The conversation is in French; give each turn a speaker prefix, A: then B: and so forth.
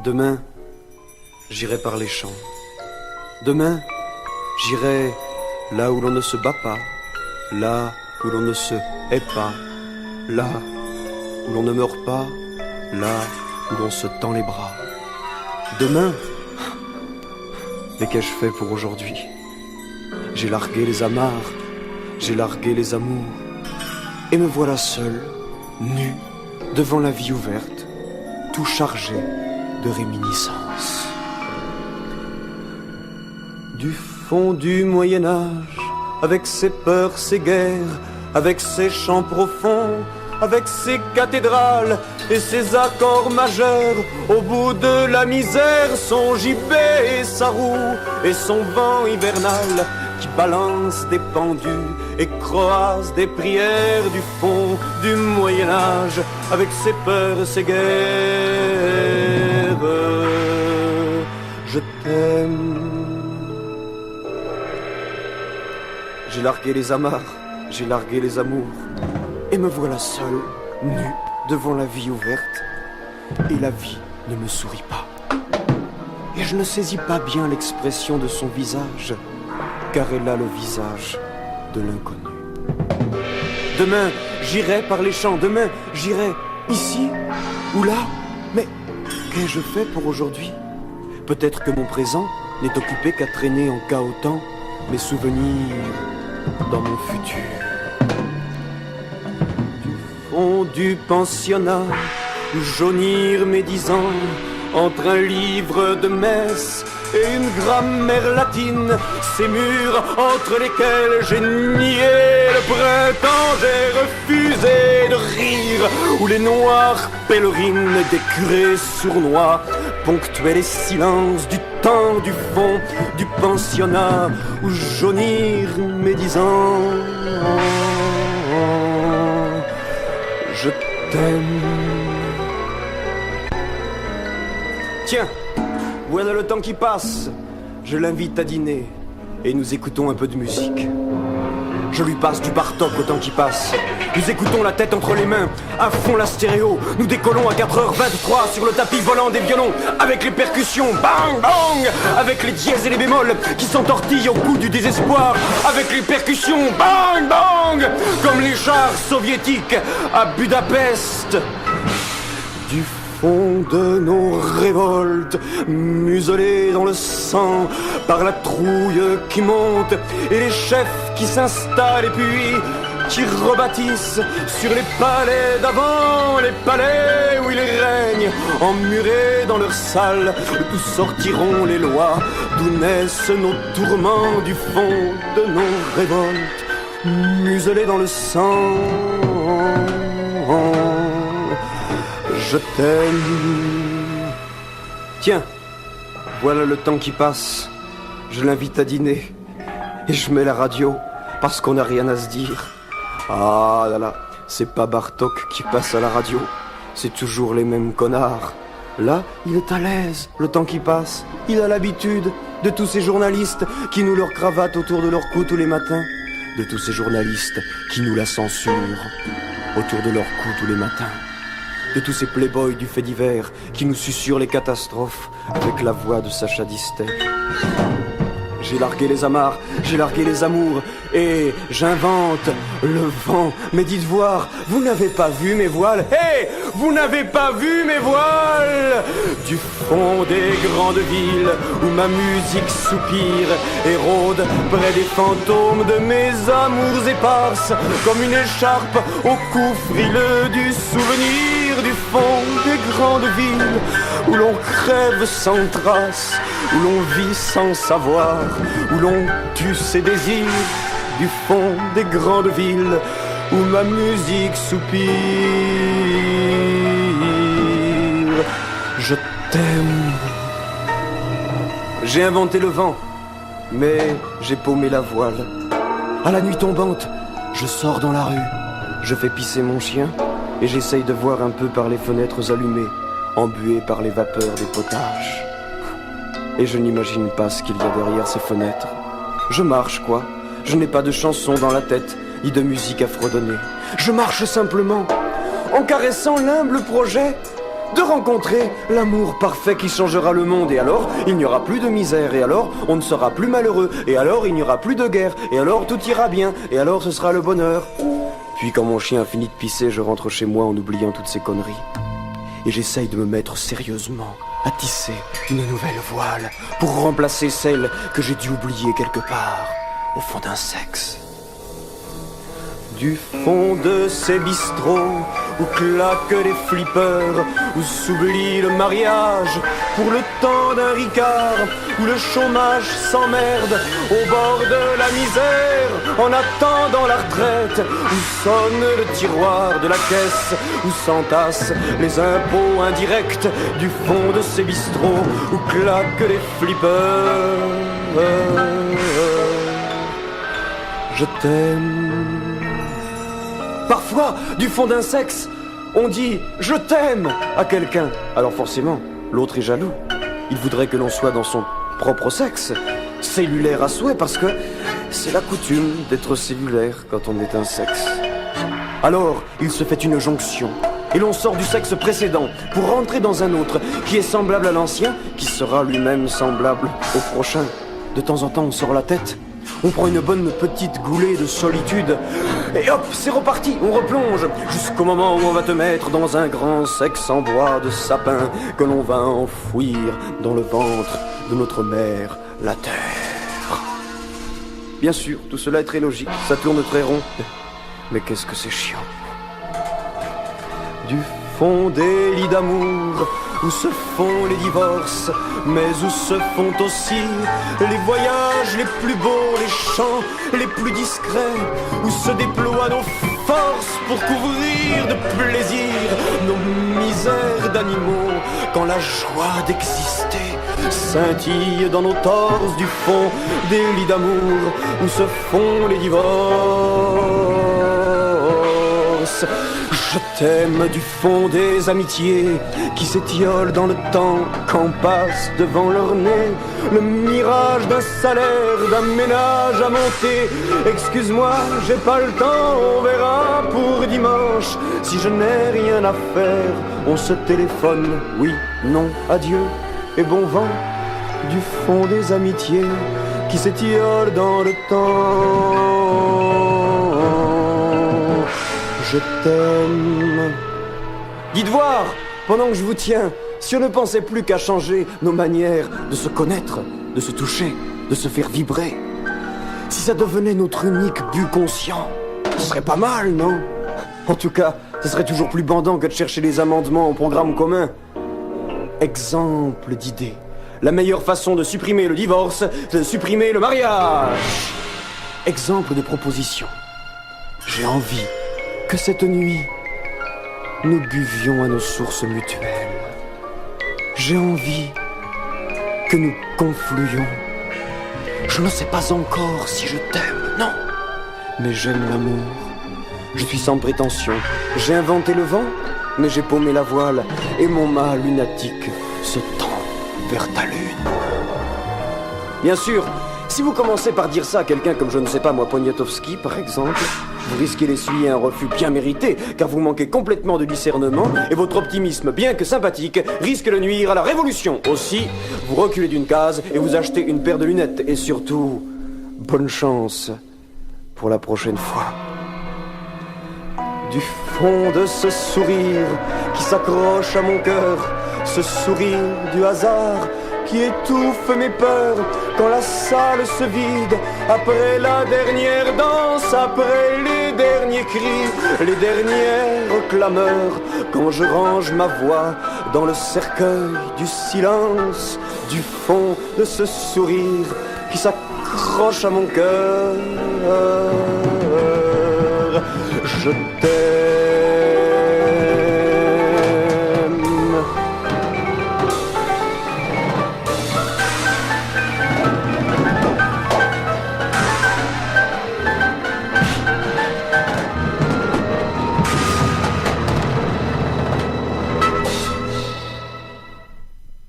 A: Demain, j'irai par les champs. Demain, j'irai là où l'on ne se bat pas, là où l'on ne se hait pas, là où l'on ne meurt pas, là où l'on se tend les bras. Demain, mais qu'ai-je fait pour aujourd'hui? J'ai largué les amarres, j'ai largué les amours, et me voilà seul, nu, devant la vie ouverte, tout chargé de réminiscences. Du fond du Moyen-Âge, avec ses peurs, ses guerres, avec ses chants profonds, avec ses cathédrales et ses accords majeurs, au bout de la misère, son gibet et sa roue, et son vent hivernal qui balance des pendus et croise des prières du fond du Moyen-Âge, avec ses peurs, ses guerres. Je t'aime. J'ai largué les amarres, j'ai largué les amours, et me voilà seul, nu, devant la vie ouverte, et la vie ne me sourit pas. Et je ne saisis pas bien l'expression de son visage, car elle a le visage de l'inconnu. Demain, j'irai par les champs, demain, j'irai ici ou là, mais qu'ai-je fait pour aujourd'hui? Peut-être que mon présent n'est occupé qu'à traîner en cahotant mes souvenirs dans mon futur. Du fond du pensionnat, où jaunir mes 10 ans, entre un livre de messe et une grammaire latine, ces murs entre lesquels j'ai nié le printemps, j'ai refusé de rire, où les noires pèlerines des curés sournois ponctuaient les silences du temps du fond du pensionnat, où jaunir mes 10 ans. Je t'aime. Tiens, voilà le temps qui passe. Je l'invite à dîner et nous écoutons un peu de musique. Je lui passe du Bartok au temps qui passe. Nous écoutons la tête entre les mains, à fond la stéréo. Nous décollons à 4h23 sur le tapis volant des violons, avec les percussions, bang bang, avec les dièses et les bémols qui s'entortillent au coup du désespoir, avec les percussions, bang bang, comme les chars soviétiques à Budapest. Du fond de nos révoltes, muselés dans le sang par la trouille qui monte, et les chefs qui s'installent et puis qui rebâtissent sur les palais d'avant, les palais où ils règnent, emmurés dans leurs salles, d'où sortiront les lois, d'où naissent nos tourments, du fond de nos révoltes, muselés dans le sang. Je t'aime. Tiens, voilà le temps qui passe. Je l'invite à dîner et je mets la radio parce qu'on n'a rien à se dire. Ah là là, c'est pas Bartok qui passe à la radio, c'est toujours les mêmes connards. Là, il est à l'aise, le temps qui passe. Il a l'habitude de tous ces journalistes qui nous leur cravatent autour de leur cou tous les matins, de tous ces journalistes qui nous la censurent autour de leur cou tous les matins, de tous ces playboys du fait divers qui nous susurrent les catastrophes avec la voix de Sacha Distel. J'ai largué les amarres, j'ai largué les amours, et j'invente le vent. Mais dites voir, vous n'avez pas vu mes voiles? Hé, vous n'avez pas vu mes voiles? Du fond des grandes villes où ma musique soupire et rôde près des fantômes de mes amours éparses, comme une écharpe au cou frileux du souvenir, du fond des grandes villes où l'on crève sans trace, où l'on vit sans savoir, où l'on tue ses désirs, du fond des grandes villes où ma musique soupire. Je t'aime. J'ai inventé le vent, mais j'ai paumé la voile. À la nuit tombante, je sors dans la rue, je fais pisser mon chien et j'essaye de voir un peu par les fenêtres allumées, embuées par les vapeurs des potages. Et je n'imagine pas ce qu'il y a derrière ces fenêtres. Je marche, quoi. Je n'ai pas de chanson dans la tête, ni de musique à fredonner. Je marche simplement, en caressant l'humble projet de rencontrer l'amour parfait qui changera le monde. Et alors, il n'y aura plus de misère. Et alors, on ne sera plus malheureux. Et alors, il n'y aura plus de guerre. Et alors, tout ira bien. Et alors, ce sera le bonheur. Puis, quand mon chien a fini de pisser, je rentre chez moi en oubliant toutes ces conneries. Et j'essaye de me mettre sérieusement à tisser une nouvelle voile pour remplacer celle que j'ai dû oublier quelque part au fond d'un sexe. Du fond de ces bistrots où claquent les flippers, où s'oublie le mariage pour le temps d'un Ricard, où le chômage s'emmerde au bord de la misère en attendant la retraite, où sonne le tiroir de la caisse, où s'entassent les impôts indirects. Du fond de ces bistrots où claquent les flippers, je t'aime. Parfois, du fond d'un sexe, on dit « je t'aime » à quelqu'un. Alors forcément, l'autre est jaloux. Il voudrait que l'on soit dans son propre sexe, cellulaire à souhait, parce que c'est la coutume d'être cellulaire quand on est un sexe. Alors, il se fait une jonction, et l'on sort du sexe précédent pour rentrer dans un autre qui est semblable à l'ancien, qui sera lui-même semblable au prochain. De temps en temps, on sort la tête. On prend une bonne petite goulée de solitude et hop, c'est reparti, on replonge jusqu'au moment où on va te mettre dans un grand sexe en bois de sapin que l'on va enfouir dans le ventre de notre mère, la terre. Bien sûr, tout cela est très logique, ça tourne très rond, mais qu'est-ce que c'est chiant. Du fond des lits d'amour où se font les divorces, mais où se font aussi les voyages les plus beaux, les chants les plus discrets, où se déploient nos forces pour couvrir de plaisir nos misères d'animaux, quand la joie d'exister scintille dans nos torses. Du fond des lits d'amour où se font les divorces, je t'aime. Du fond des amitiés qui s'étiolent dans le temps, quand passe devant leur nez le mirage d'un salaire, d'un ménage à monter. Excuse-moi, j'ai pas le temps, on verra pour dimanche. Si je n'ai rien à faire, on se téléphone. Oui, non, adieu et bon vent. Du fond des amitiés qui s'étiolent dans le temps, je t'aime. Dites voir, pendant que je vous tiens, si on ne pensait plus qu'à changer nos manières de se connaître, de se toucher, de se faire vibrer, si ça devenait notre unique but conscient, ce serait pas mal, non? En tout cas, ce serait toujours plus bandant que de chercher les amendements au programme commun. Exemple d'idée. La meilleure façon de supprimer le divorce, c'est de supprimer le mariage. Exemple de proposition. J'ai envie que cette nuit, nous buvions à nos sources mutuelles. J'ai envie que nous confluions. Je ne sais pas encore si je t'aime, non, mais j'aime l'amour. Je suis sans prétention. J'ai inventé le vent, mais j'ai paumé la voile, et mon mât lunatique se tend vers ta lune. Bien sûr, si vous commencez par dire ça à quelqu'un comme, je ne sais pas moi, Poniatowski par exemple, vous risquez d'essuyer un refus bien mérité, car vous manquez complètement de discernement et votre optimisme, bien que sympathique, risque de nuire à la révolution. Aussi, vous reculez d'une case et vous achetez une paire de lunettes. Et surtout, bonne chance pour la prochaine fois. Du fond de ce sourire qui s'accroche à mon cœur, ce sourire du hasard qui étouffe mes peurs, quand la salle se vide, après la dernière danse, après les derniers cris, les dernières clameurs, quand je range ma voix dans le cercueil du silence, du fond de ce sourire qui s'accroche à mon cœur, je t'aime.